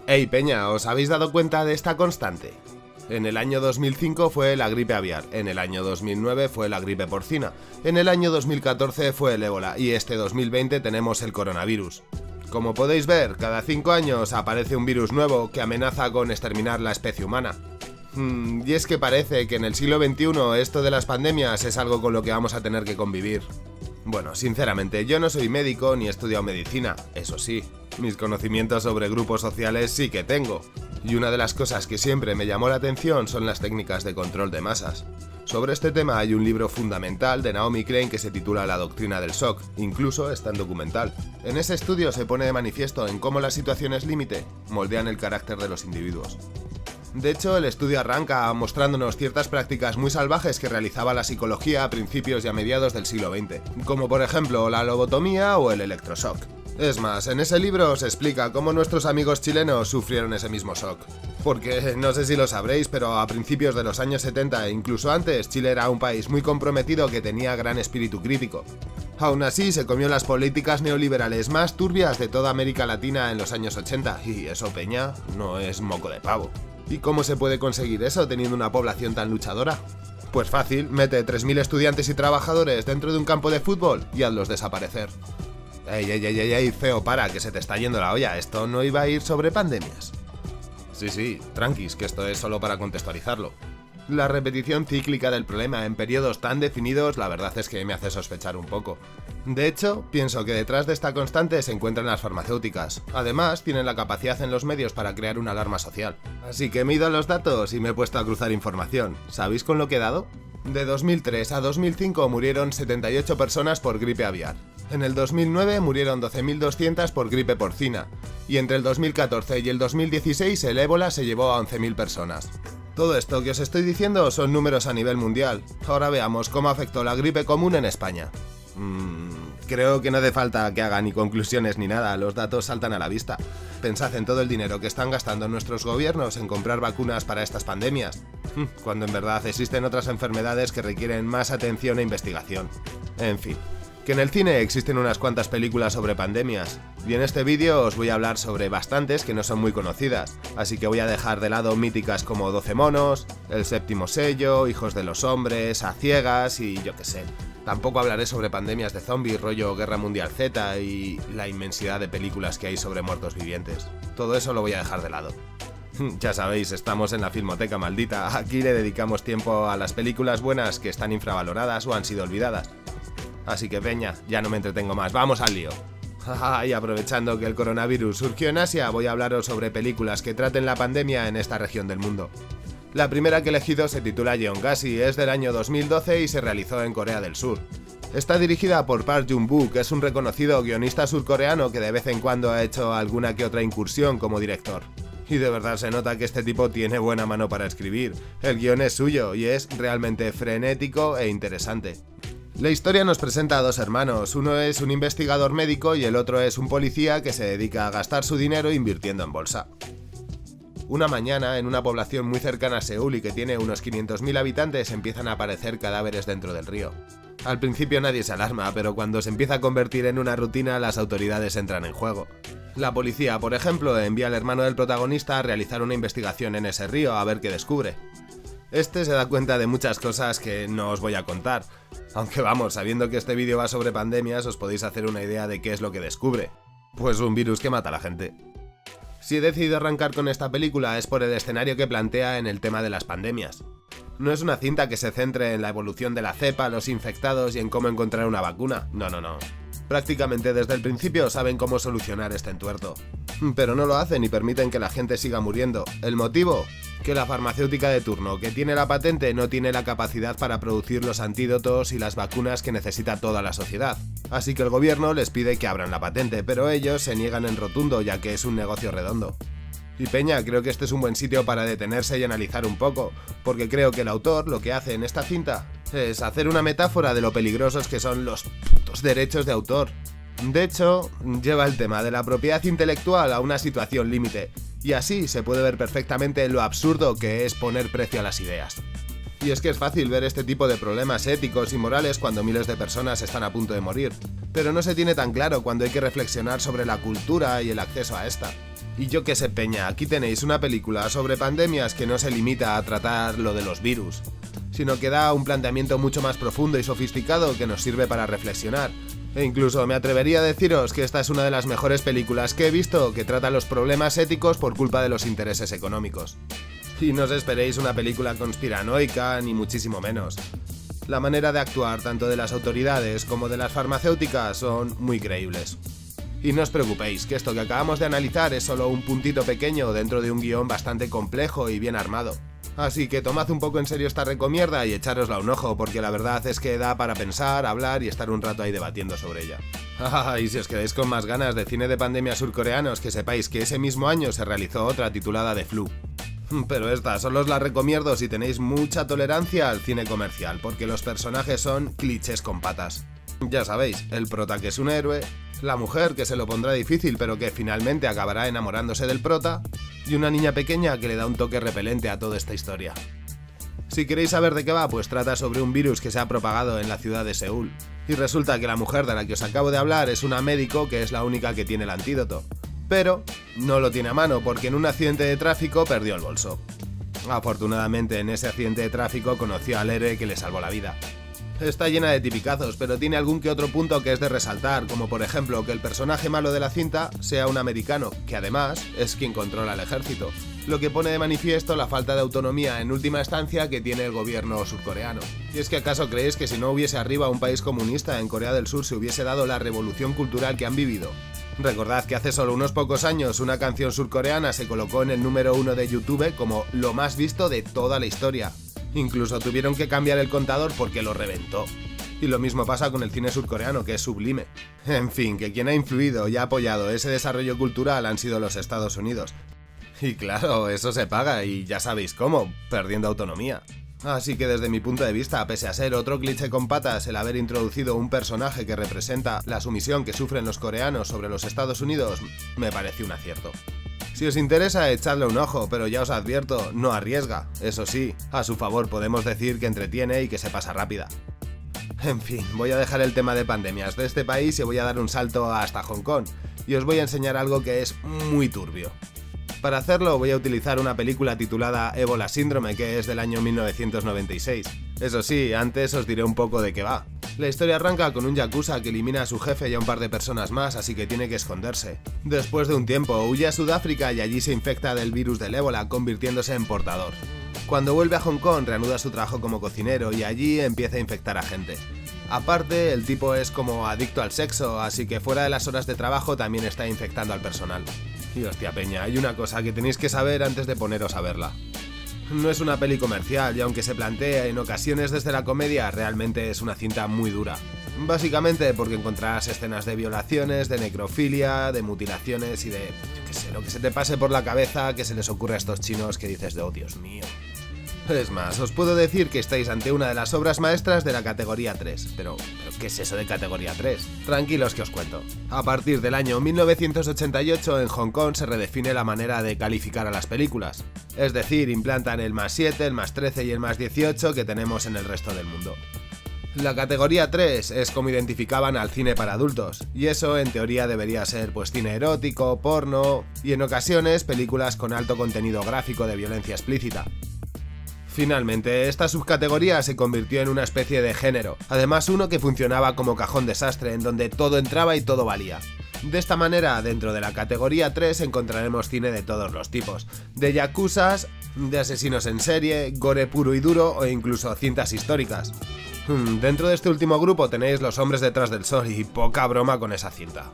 Hey Peña, ¿os habéis dado cuenta de esta constante? En el año 2005 fue la gripe aviar, en el año 2009 fue la gripe porcina, en el año 2014 fue el ébola y este 2020 tenemos el coronavirus. Como podéis ver, cada 5 años aparece un virus nuevo que amenaza con exterminar la especie humana. Y es que parece que en el siglo XXI esto de las pandemias es algo con lo que vamos a tener que convivir. Bueno, sinceramente, yo no soy médico ni he estudiado medicina, eso sí, mis conocimientos sobre grupos sociales sí que tengo. Y una de las cosas que siempre me llamó la atención son las técnicas de control de masas. Sobre este tema hay un libro fundamental de Naomi Klein que se titula La doctrina del shock, incluso está en documental. En ese estudio se pone de manifiesto en cómo las situaciones límite moldean el carácter de los individuos. De hecho, el estudio arranca mostrándonos ciertas prácticas muy salvajes que realizaba la psicología a principios y a mediados del siglo XX, como por ejemplo la lobotomía o el electroshock. Es más, en ese libro se explica cómo nuestros amigos chilenos sufrieron ese mismo shock. Porque, no sé si lo sabréis, pero a principios de los años 70 e incluso antes, Chile era un país muy comprometido que tenía gran espíritu crítico. Aún así, se comió las políticas neoliberales más turbias de toda América Latina en los años 80, y eso, Peña, no es moco de pavo. ¿Y cómo se puede conseguir eso teniendo una población tan luchadora? Pues fácil, mete 3.000 estudiantes y trabajadores dentro de un campo de fútbol y hazlos desaparecer. Ey, feo, para, que se te está yendo la olla, esto no iba a ir sobre pandemias. Sí, tranquis, que esto es solo para contextualizarlo. La repetición cíclica del problema en periodos tan definidos, la verdad es que me hace sospechar un poco. De hecho, pienso que detrás de esta constante se encuentran las farmacéuticas. Además, tienen la capacidad en los medios para crear una alarma social. Así que me he ido a los datos y me he puesto a cruzar información. ¿Sabéis con lo que he dado? De 2003 a 2005 murieron 78 personas por gripe aviar. En el 2009 murieron 12.200 por gripe porcina. Y entre el 2014 y el 2016 el ébola se llevó a 11.000 personas. Todo esto que os estoy diciendo son números a nivel mundial. Ahora veamos cómo afectó la gripe común en España. Creo que no hace falta que haga ni conclusiones ni nada, los datos saltan a la vista. Pensad en todo el dinero que están gastando nuestros gobiernos en comprar vacunas para estas pandemias, cuando en verdad existen otras enfermedades que requieren más atención e investigación. En fin, que en el cine existen unas cuantas películas sobre pandemias, y en este vídeo os voy a hablar sobre bastantes que no son muy conocidas, así que voy a dejar de lado míticas como 12 monos, El séptimo sello, Hijos de los hombres, A ciegas y yo qué sé. Tampoco hablaré sobre pandemias de zombies rollo Guerra Mundial Z y la inmensidad de películas que hay sobre muertos vivientes. Todo eso lo voy a dejar de lado. Ya sabéis, estamos en la Filmoteca maldita, aquí le dedicamos tiempo a las películas buenas que están infravaloradas o han sido olvidadas. Así que peña, ya no me entretengo más, ¡vamos al lío! Y aprovechando que el coronavirus surgió en Asia, voy a hablaros sobre películas que traten la pandemia en esta región del mundo. La primera que he elegido se titula Jeongasi, es del año 2012 y se realizó en Corea del Sur. Está dirigida por Park Joon-woo, que es un reconocido guionista surcoreano que de vez en cuando ha hecho alguna que otra incursión como director. Y de verdad se nota que este tipo tiene buena mano para escribir. El guión es suyo y es realmente frenético e interesante. La historia nos presenta a dos hermanos, uno es un investigador médico y el otro es un policía que se dedica a gastar su dinero invirtiendo en bolsa. Una mañana, en una población muy cercana a Seúl y que tiene unos 500.000 habitantes, empiezan a aparecer cadáveres dentro del río. Al principio nadie se alarma, pero cuando se empieza a convertir en una rutina, las autoridades entran en juego. La policía, por ejemplo, envía al hermano del protagonista a realizar una investigación en ese río a ver qué descubre. Este se da cuenta de muchas cosas que no os voy a contar, aunque vamos, sabiendo que este vídeo va sobre pandemias, os podéis hacer una idea de qué es lo que descubre. Pues un virus que mata a la gente. Si he decidido arrancar con esta película es por el escenario que plantea en el tema de las pandemias. No es una cinta que se centre en la evolución de la cepa, los infectados y en cómo encontrar una vacuna, no. Prácticamente desde el principio saben cómo solucionar este entuerto. Pero no lo hacen y permiten que la gente siga muriendo. ¿El motivo? Que la farmacéutica de turno, que tiene la patente, no tiene la capacidad para producir los antídotos y las vacunas que necesita toda la sociedad. Así que el gobierno les pide que abran la patente, pero ellos se niegan en rotundo ya que es un negocio redondo. Y peña, creo que este es un buen sitio para detenerse y analizar un poco, porque creo que el autor lo que hace en esta cinta es hacer una metáfora de lo peligrosos que son los putos derechos de autor. De hecho, lleva el tema de la propiedad intelectual a una situación límite, y así se puede ver perfectamente lo absurdo que es poner precio a las ideas. Y es que es fácil ver este tipo de problemas éticos y morales cuando miles de personas están a punto de morir, pero no se tiene tan claro cuando hay que reflexionar sobre la cultura y el acceso a esta. Y yo qué sé, peña, aquí tenéis una película sobre pandemias que no se limita a tratar lo de los virus, sino que da un planteamiento mucho más profundo y sofisticado que nos sirve para reflexionar. E incluso me atrevería a deciros que esta es una de las mejores películas que he visto que trata los problemas éticos por culpa de los intereses económicos. Y no os esperéis una película conspiranoica, ni muchísimo menos. La manera de actuar tanto de las autoridades como de las farmacéuticas son muy creíbles. Y no os preocupéis, que esto que acabamos de analizar es solo un puntito pequeño dentro de un guión bastante complejo y bien armado. Así que tomad un poco en serio esta recomierda y echárosla un ojo, porque la verdad es que da para pensar, hablar y estar un rato ahí debatiendo sobre ella. Y si os quedáis con más ganas de cine de pandemia surcoreanos, que sepáis que ese mismo año se realizó otra titulada The Flu. Pero esta solo os la recomiendo si tenéis mucha tolerancia al cine comercial, porque los personajes son clichés con patas. Ya sabéis, el prota que es un héroe, la mujer que se lo pondrá difícil pero que finalmente acabará enamorándose del prota, y una niña pequeña que le da un toque repelente a toda esta historia. Si queréis saber de qué va, pues trata sobre un virus que se ha propagado en la ciudad de Seúl, y resulta que la mujer de la que os acabo de hablar es una médico que es la única que tiene el antídoto, pero no lo tiene a mano porque en un accidente de tráfico perdió el bolso. Afortunadamente en ese accidente de tráfico conoció al héroe que le salvó la vida. Está llena de tipicazos, pero tiene algún que otro punto que es de resaltar, como por ejemplo que el personaje malo de la cinta sea un americano, que además es quien controla el ejército, lo que pone de manifiesto la falta de autonomía en última instancia que tiene el gobierno surcoreano. ¿Y es que acaso creéis que si no hubiese arriba un país comunista en Corea del Sur se hubiese dado la revolución cultural que han vivido? Recordad que hace solo unos pocos años una canción surcoreana se colocó en el número 1 de YouTube como lo más visto de toda la historia. Incluso tuvieron que cambiar el contador porque lo reventó. Y lo mismo pasa con el cine surcoreano, que es sublime. En fin, que quien ha influido y ha apoyado ese desarrollo cultural han sido los Estados Unidos. Y claro, eso se paga, y ya sabéis cómo, perdiendo autonomía. Así que desde mi punto de vista, pese a ser otro cliché con patas el haber introducido un personaje que representa la sumisión que sufren los coreanos sobre los Estados Unidos, me parece un acierto. Si os interesa, echadle un ojo, pero ya os advierto, no arriesga. Eso sí, a su favor podemos decir que entretiene y que se pasa rápida. En fin, voy a dejar el tema de pandemias de este país y voy a dar un salto hasta Hong Kong, y os voy a enseñar algo que es muy turbio. Para hacerlo voy a utilizar una película titulada Ébola Síndrome, que es del año 1996. Eso sí, antes os diré un poco de qué va. La historia arranca con un yakuza que elimina a su jefe y a un par de personas más, así que tiene que esconderse. Después de un tiempo, huye a Sudáfrica y allí se infecta del virus del ébola, convirtiéndose en portador. Cuando vuelve a Hong Kong, reanuda su trabajo como cocinero y allí empieza a infectar a gente. Aparte, el tipo es como adicto al sexo, así que fuera de las horas de trabajo también está infectando al personal. Y hostia peña, hay una cosa que tenéis que saber antes de poneros a verla. No es una peli comercial y aunque se plantea en ocasiones desde la comedia, realmente es una cinta muy dura. Básicamente porque encontrarás escenas de violaciones, de necrofilia, de mutilaciones y de, yo qué sé, lo que se te pase por la cabeza que se les ocurre a estos chinos que dices de oh Dios mío. Es más, os puedo decir que estáis ante una de las obras maestras de la categoría 3. Pero ¿qué es eso de categoría 3? Tranquilos que os cuento. A partir del año 1988 en Hong Kong se redefine la manera de calificar a las películas. Es decir, implantan el +7, el +13 y el +18 que tenemos en el resto del mundo. La categoría 3 es como identificaban al cine para adultos, y eso en teoría debería ser pues cine erótico, porno y en ocasiones películas con alto contenido gráfico de violencia explícita. Finalmente, esta subcategoría se convirtió en una especie de género, además uno que funcionaba como cajón desastre en donde todo entraba y todo valía. De esta manera, dentro de la categoría 3 encontraremos cine de todos los tipos, de yakuzas, de asesinos en serie, gore puro y duro o incluso cintas históricas. Dentro de este último grupo tenéis Los hombres detrás del sol y poca broma con esa cinta.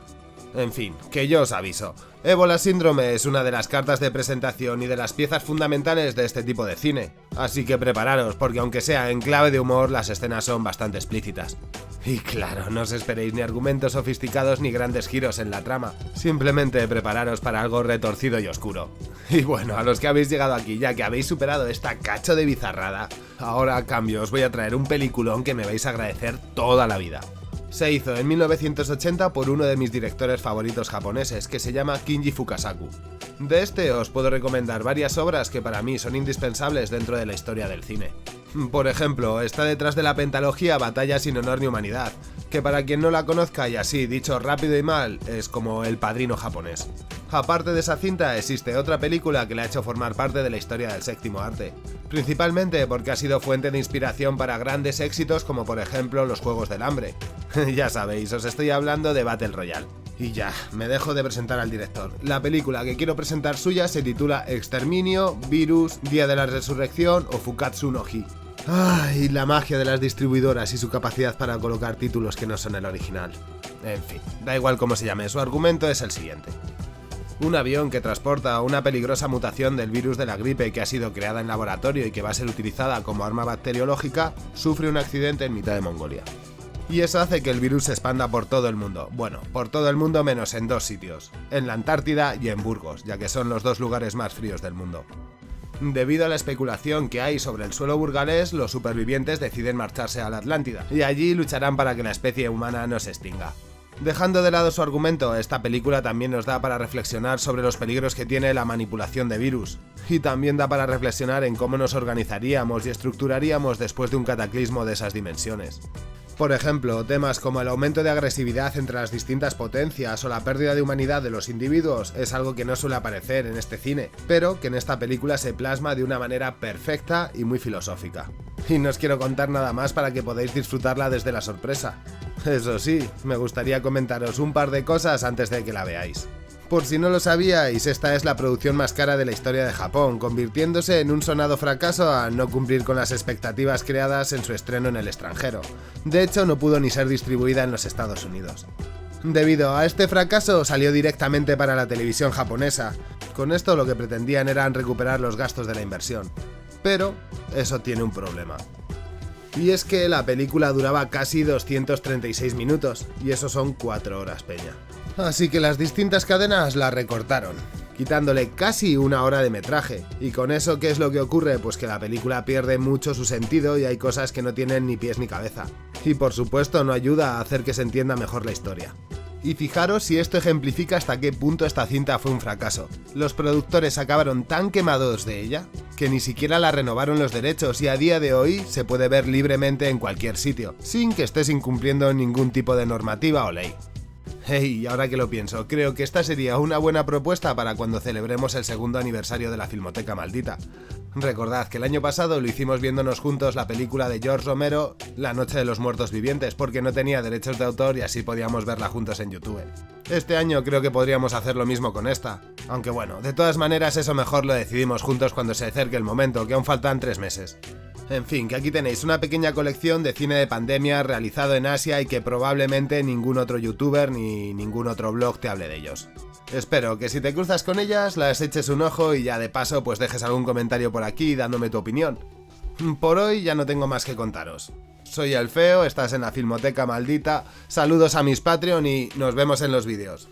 En fin, que yo os aviso, Ébola Síndrome es una de las cartas de presentación y de las piezas fundamentales de este tipo de cine, así que prepararos porque aunque sea en clave de humor, las escenas son bastante explícitas. Y claro, no os esperéis ni argumentos sofisticados ni grandes giros en la trama, simplemente prepararos para algo retorcido y oscuro. Y bueno, a los que habéis llegado aquí ya que habéis superado esta cacho de bizarrada, ahora a cambio os voy a traer un peliculón que me vais a agradecer toda la vida. Se hizo en 1980 por uno de mis directores favoritos japoneses, que se llama Kinji Fukasaku. De este os puedo recomendar varias obras que para mí son indispensables dentro de la historia del cine. Por ejemplo, está detrás de la pentalogía Batalla sin honor ni humanidad, que para quien no la conozca y así dicho rápido y mal, es como El Padrino japonés. Aparte de esa cinta, existe otra película que le ha hecho formar parte de la historia del séptimo arte, principalmente porque ha sido fuente de inspiración para grandes éxitos como por ejemplo los Juegos del Hambre. Ya sabéis, os estoy hablando de Battle Royale. Y ya, me dejo de presentar al director. La película que quiero presentar suya se titula Exterminio, Virus, Día de la Resurrección o Fukatsu no Hi. Ay, la magia de las distribuidoras y su capacidad para colocar títulos que no son el original. En fin, da igual cómo se llame, su argumento es el siguiente. Un avión que transporta una peligrosa mutación del virus de la gripe que ha sido creada en laboratorio y que va a ser utilizada como arma bacteriológica, sufre un accidente en mitad de Mongolia. Y eso hace que el virus se expanda por todo el mundo. Bueno, por todo el mundo menos en dos sitios, en la Antártida y en Burgos, ya que son los dos lugares más fríos del mundo. Debido a la especulación que hay sobre el suelo burgalés, los supervivientes deciden marcharse a la Atlántida, y allí lucharán para que la especie humana no se extinga. Dejando de lado su argumento, esta película también nos da para reflexionar sobre los peligros que tiene la manipulación de virus, y también da para reflexionar en cómo nos organizaríamos y estructuraríamos después de un cataclismo de esas dimensiones. Por ejemplo, temas como el aumento de agresividad entre las distintas potencias o la pérdida de humanidad de los individuos es algo que no suele aparecer en este cine, pero que en esta película se plasma de una manera perfecta y muy filosófica. Y no os quiero contar nada más para que podáis disfrutarla desde la sorpresa. Eso sí, me gustaría comentaros un par de cosas antes de que la veáis. Por si no lo sabíais, esta es la producción más cara de la historia de Japón, convirtiéndose en un sonado fracaso al no cumplir con las expectativas creadas en su estreno en el extranjero. De hecho, no pudo ni ser distribuida en los Estados Unidos. Debido a este fracaso, salió directamente para la televisión japonesa. Con esto lo que pretendían era recuperar los gastos de la inversión. Pero eso tiene un problema. Y es que la película duraba casi 236 minutos, y eso son 4 horas, peña. Así que las distintas cadenas la recortaron, quitándole casi 1 hora de metraje. Y con eso, ¿qué es lo que ocurre? Pues que la película pierde mucho su sentido y hay cosas que no tienen ni pies ni cabeza. Y por supuesto no ayuda a hacer que se entienda mejor la historia. Y fijaros si esto ejemplifica hasta qué punto esta cinta fue un fracaso. Los productores acabaron tan quemados de ella que ni siquiera la renovaron los derechos y a día de hoy se puede ver libremente en cualquier sitio, sin que estés incumpliendo ningún tipo de normativa o ley. Hey, ahora que lo pienso, creo que esta sería una buena propuesta para cuando celebremos el 2º aniversario de la Filmoteca Maldita. Recordad que el año pasado lo hicimos viéndonos juntos la película de George Romero, La Noche de los Muertos Vivientes, porque no tenía derechos de autor y así podíamos verla juntos en YouTube. Este año creo que podríamos hacer lo mismo con esta. Aunque bueno, de todas maneras eso mejor lo decidimos juntos cuando se acerque el momento, que aún faltan 3 meses. En fin, que aquí tenéis una pequeña colección de cine de pandemia realizado en Asia y que probablemente ningún otro youtuber ni ningún otro blog te hable de ellos. Espero que si te cruzas con ellas las eches un ojo y ya de paso pues dejes algún comentario por aquí dándome tu opinión. Por hoy ya no tengo más que contaros. Soy el Feo, estás en la Filmoteca Maldita, saludos a mis Patreon y nos vemos en los vídeos.